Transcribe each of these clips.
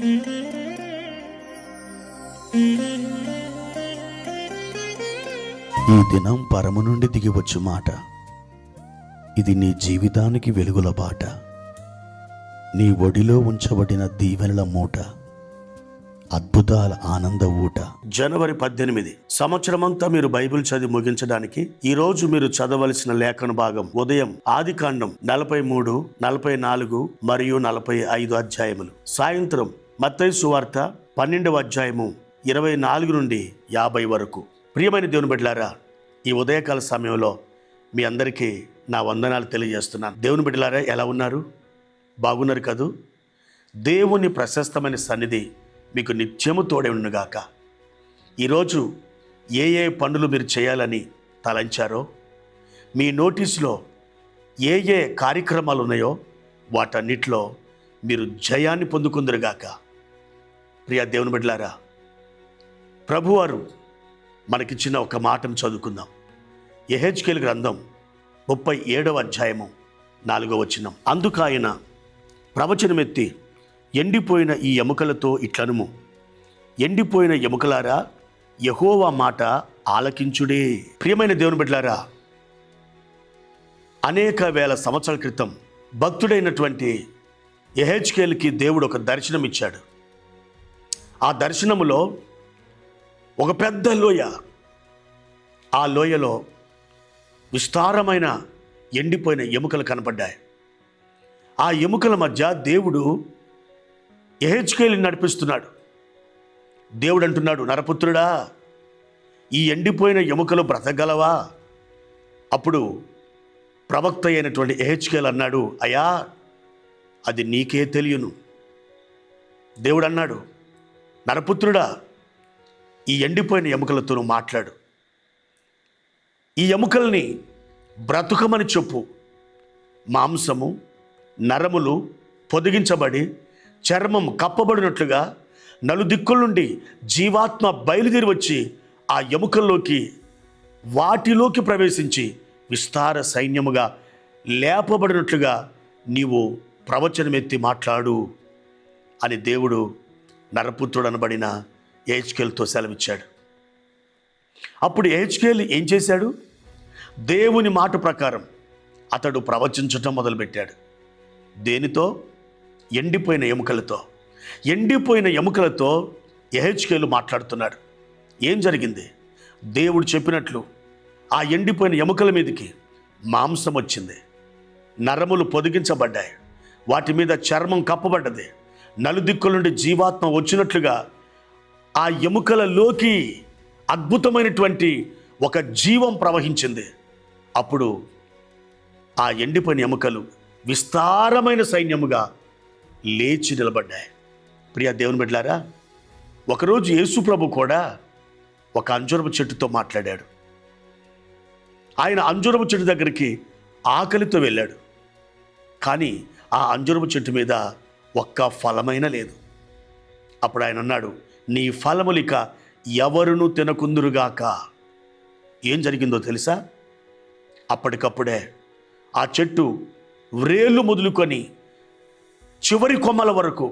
ఈ దినం పరము నుండి దిగివచ్చు మాట, ఇది నీ జీవితానికి వెలుగుల బాట, నీ ఒడిలో ఉంచబడిన దీవెనల మూట, అద్భుతాల ఆనంద ఊట. జనవరి 18 సంవత్సరమంతా మీరు బైబిల్ చదివి ముగించడానికి ఈరోజు మీరు చదవలసిన లేఖన భాగం ఉదయం ఆదికాండం 43, 44 మరియు 45 అధ్యాయములు, సాయంత్రం మత్తయి సువార్త 12వ అధ్యాయము 24 నుండి 50 వరకు. ప్రియమైన దేవుని బిడ్డలారా, ఈ ఉదయకాల సమయంలో మీ అందరికీ నా వందనాలు తెలియజేస్తున్నాను. దేవుని బిడ్డలారా, ఎలా ఉన్నారు? బాగున్నారు కదూ? దేవుని ప్రశస్తమైన సన్నిధి మీకు నిత్యము తోడే ఉండుగాక. ఈరోజు ఏ ఏ పనులు మీరు చేయాలని తలంచారో, మీ నోటీసులో ఏ ఏ కార్యక్రమాలు ఉన్నాయో వాటన్నిటిలో మీరు జయాన్ని పొందుకుందరుగాక. ప్రియ దేవుని బిడ్డలారా, ప్రభువారు మనకిచ్చిన ఒక మాటను చదువుకుందాం. యెహెజ్కేలు గ్రంథం 37వ అధ్యాయము 4వ వచనం. అందుకు ఆయన ప్రవచనమెత్తి, ఎండిపోయిన ఈ ఎముకలతో ఇట్లనుము, ఎండిపోయిన ఎముకలారా, యెహోవా మాట ఆలకించుడే. ప్రియమైన దేవుని బిడ్డలారా, అనేక వేల సంవత్సరాల క్రితం భక్తుడైనటువంటి యెహెజ్కేలుకి దేవుడు ఒక దర్శనం ఇచ్చాడు. ఆ దర్శనములో ఒక పెద్ద లోయ, ఆ లోయలో విస్తారమైన ఎండిపోయిన ఎముకలు కనపడ్డాయి. ఆ ఎముకల మధ్య దేవుడు యెహెజ్కేలుని నడిపిస్తున్నాడు. దేవుడు అంటున్నాడు, నరపుత్రుడా, ఈ ఎండిపోయిన ఎముకలు బ్రతకగలవా? అప్పుడు ప్రవక్త అయినటువంటి యెహెజ్కేలు అన్నాడు, అయ్యా, అది నీకే తెలియను. దేవుడు అన్నాడు, నరపుత్రుడా, ఈ ఎండిపోయిన ఎముకలతో నువ్వు మాట్లాడు, ఈ ఎముకల్ని బ్రతుకమని చెప్పు. మాంసము నరములు పొదిగించబడి చర్మం కప్పబడినట్లుగా నలుదిక్కుల నుండి జీవాత్మ బయలుదేరి వచ్చి ఆ ఎముకల్లోకి వాటిలోకి ప్రవేశించి విస్తార సైన్యముగా లేపబడినట్లుగా నీవు ప్రవచనమెత్తి మాట్లాడు అని దేవుడు నరపుత్రుడు అనబడిన యెహెజ్కేలుతో సెలవిచ్చాడు. అప్పుడు యెహెజ్కేలు ఏం చేశాడు? దేవుని మాట ప్రకారం అతడు ప్రవచించటం మొదలుపెట్టాడు. దేనితో? ఎండిపోయిన ఎముకలతో. ఎండిపోయిన ఎముకలతో యెహెజ్కేలు మాట్లాడుతున్నాడు. ఏం జరిగింది? దేవుడు చెప్పినట్లు ఆ ఎండిపోయిన ఎముకల మీదకి మాంసం వచ్చింది, నరములు పొదిగించబడ్డాయి, వాటి మీద చర్మం కప్పబడ్డది, నలుదిక్కుల నుండి జీవాత్మ వచ్చినట్లుగా ఆ ఎముకలలోకి అద్భుతమైనటువంటి ఒక జీవం ప్రవహించింది. అప్పుడు ఆ ఎండిపోయిన ఎముకలు విస్తారమైన సైన్యముగా లేచి నిలబడ్డాయి. ప్రియ దేవుని బిడ్డలారా, ఒకరోజు యేసు ప్రభు కూడా ఒక అంజూరపు చెట్టుతో మాట్లాడాడు. ఆయన అంజూరపు చెట్టు దగ్గరికి ఆకలితో వెళ్ళాడు. కానీ ఆ అంజూరపు చెట్టు మీద ఒక్క ఫలమైనా లేదు. అప్పుడు ఆయన అన్నాడు, నీ ఫలములిక ఎవరును తినకుందురుగాక. ఏం జరిగిందో తెలుసా? అప్పటికప్పుడే ఆ చెట్టు వ్రేళ్ళు మొదలుకొని చివరి కొమ్మల వరకు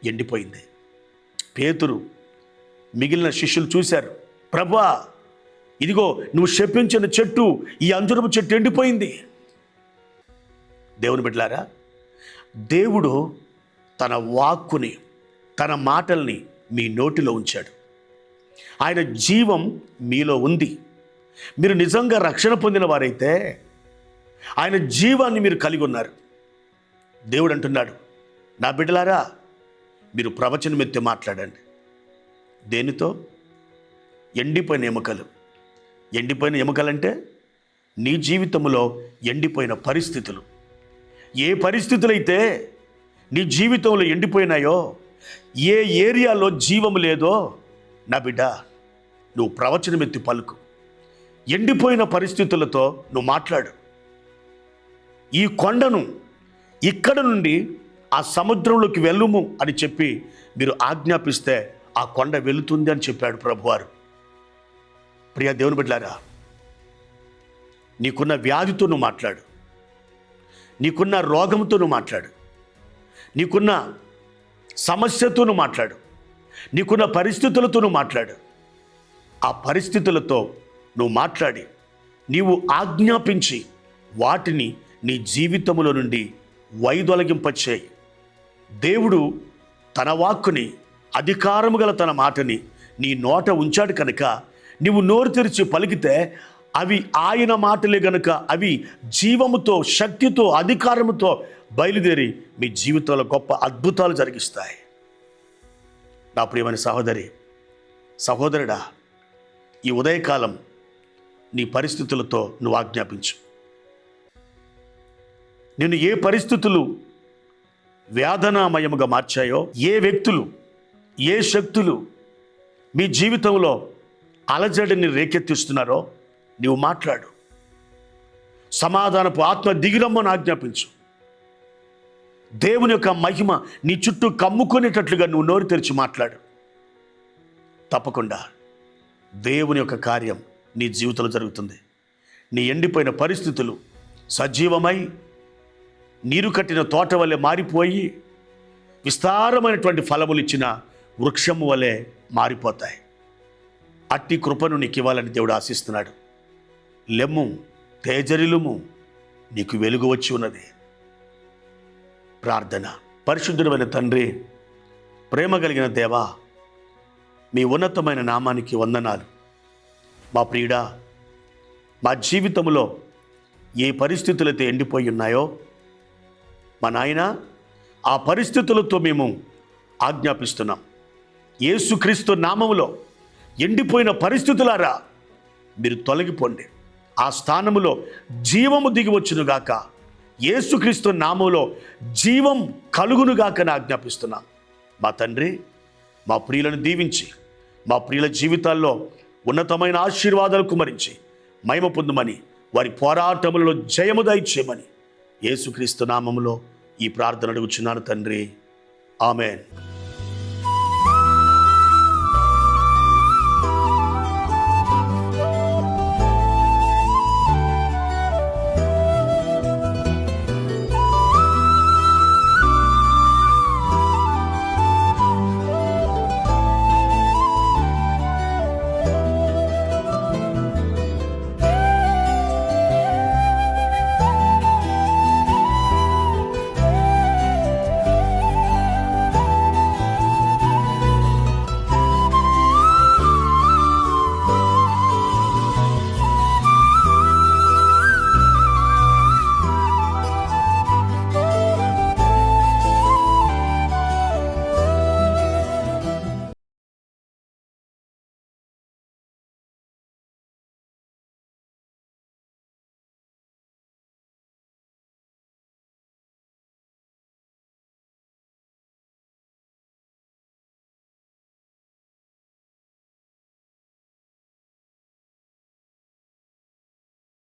ఎండిపోయింది. పేతురు మిగిలిన శిష్యులు చూశారు, ప్రభువా, ఇదిగో నువ్వు శపించిన చెట్టు, ఈ అంజూరపు చెట్టు ఎండిపోయింది. దేవుని బిడ్డలారా, దేవుడు తన వాక్కుని, తన మాటల్ని మీ నోటిలో ఉంచాడు. ఆయన జీవం మీలో ఉంది. మీరు నిజంగా రక్షణ పొందిన వారైతే ఆయన జీవాన్ని మీరు కలిగి ఉన్నారు. దేవుడు అంటున్నాడు, నా బిడ్డలారా, మీరు ప్రవచనమెత్తి మాట్లాడండి. దేనితో? ఎండిపోయిన ఎముకలు. ఎండిపోయిన ఎముకలంటే నీ జీవితంలో ఎండిపోయిన పరిస్థితులు. ఏ పరిస్థితులైతే నీ జీవితంలో ఎండిపోయినాయో, ఏ ఏరియాలో జీవము లేదో, నా బిడ్డ, నువ్వు ప్రవచనమెత్తి పలుకు. ఎండిపోయిన పరిస్థితులతో నువ్వు మాట్లాడు. ఈ కొండను ఇక్కడ నుండి ఆ సముద్రంలోకి వెళ్ళుము అని చెప్పి మీరు ఆజ్ఞాపిస్తే ఆ కొండ వెళుతుంది అని చెప్పాడు ప్రభువారు. ప్రియ దేవుని బిడ్డలారా, నీకున్న వ్యాధితో నువ్వు మాట్లాడు, నీకున్న రోగంతో నువ్వు మాట్లాడు, నీకున్న సమస్యతో నువ్వు మాట్లాడు, నీకున్న పరిస్థితులతో నువ్వు మాట్లాడు. ఆ పరిస్థితులతో నువ్వు మాట్లాడి నీవు ఆజ్ఞాపించి వాటిని నీ జీవితంలో నుండి వైదొలగింపచేయి. దేవుడు తన వాక్కుని, అధికారము గల తన మాటని నీ నోట ఉంచాడు కనుక నీవు నోరు తెరిచి పలికితే అవి ఆయన మాటలే గనుక అవి జీవముతో, శక్తితో, అధికారముతో బయలుదేరి మీ జీవితంలో గొప్ప అద్భుతాలు జరిగిస్తాయి. నా ప్రియమైన సహోదరి, సహోదరుడా, ఈ ఉదయకాలం నీ పరిస్థితులతో నువ్వు ఆజ్ఞాపించు. నిన్ను ఏ పరిస్థితులు వేదనామయముగా మార్చాయో, ఏ వ్యక్తులు, ఏ శక్తులు మీ జీవితంలో అలజడిని రేకెత్తిస్తున్నారో నీవు మాట్లాడు. సమాధానపు ఆత్మ దిగిరమ్మని ఆజ్ఞాపించు. దేవుని యొక్క మహిమ నీ చుట్టూ కమ్ముకునేటట్లుగా నువ్వు నోరు తెరిచి మాట్లాడు. తప్పకుండా దేవుని యొక్క కార్యం నీ జీవితంలో జరుగుతుంది. నీ ఎండిపోయిన పరిస్థితులు సజీవమై నీరు కట్టిన తోట వలె మారిపోయి విస్తారమైనటువంటి ఫలములు ఇచ్చిన వృక్షము వలె మారిపోతాయి. అట్టి కృపను నీకు ఇవ్వాలని దేవుడు ఆశిస్తున్నాడు. లెమ్ము, తేజరిలుము, నీకు వెలుగు వచ్చి ఉన్నది. ప్రార్థన. పరిశుద్ధుడైన తండ్రి, ప్రేమ కలిగిన దేవా, మీ ఉన్నతమైన నామానికి వందనాలు. మా ప్రియుడా, మా జీవితంలో ఏ పరిస్థితులైతే ఎండిపోయి ఉన్నాయో మా నాయన, ఆ పరిస్థితులతో మేము ఆజ్ఞాపిస్తున్నాం. యేసుక్రీస్తు నామములో ఎండిపోయిన పరిస్థితులారా మీరు తొలగిపోండి. ఆ స్థానములో జీవము దిగి వచ్చునుగాక. యేసుక్రీస్తు నామములో జీవం కలుగునుగాక అని ఆజ్ఞాపిస్తున్నాం. మా తండ్రి, మా ప్రియులను దీవించి మా ప్రియుల జీవితాల్లో ఉన్నతమైన ఆశీర్వాదాలు కుమరించి మహిమ పొందుమని, వారి పోరాటములలో జయము దయచేయమని యేసుక్రీస్తు నామములో ఈ ప్రార్థన అడుగుచున్నాను తండ్రి. ఆమేన్.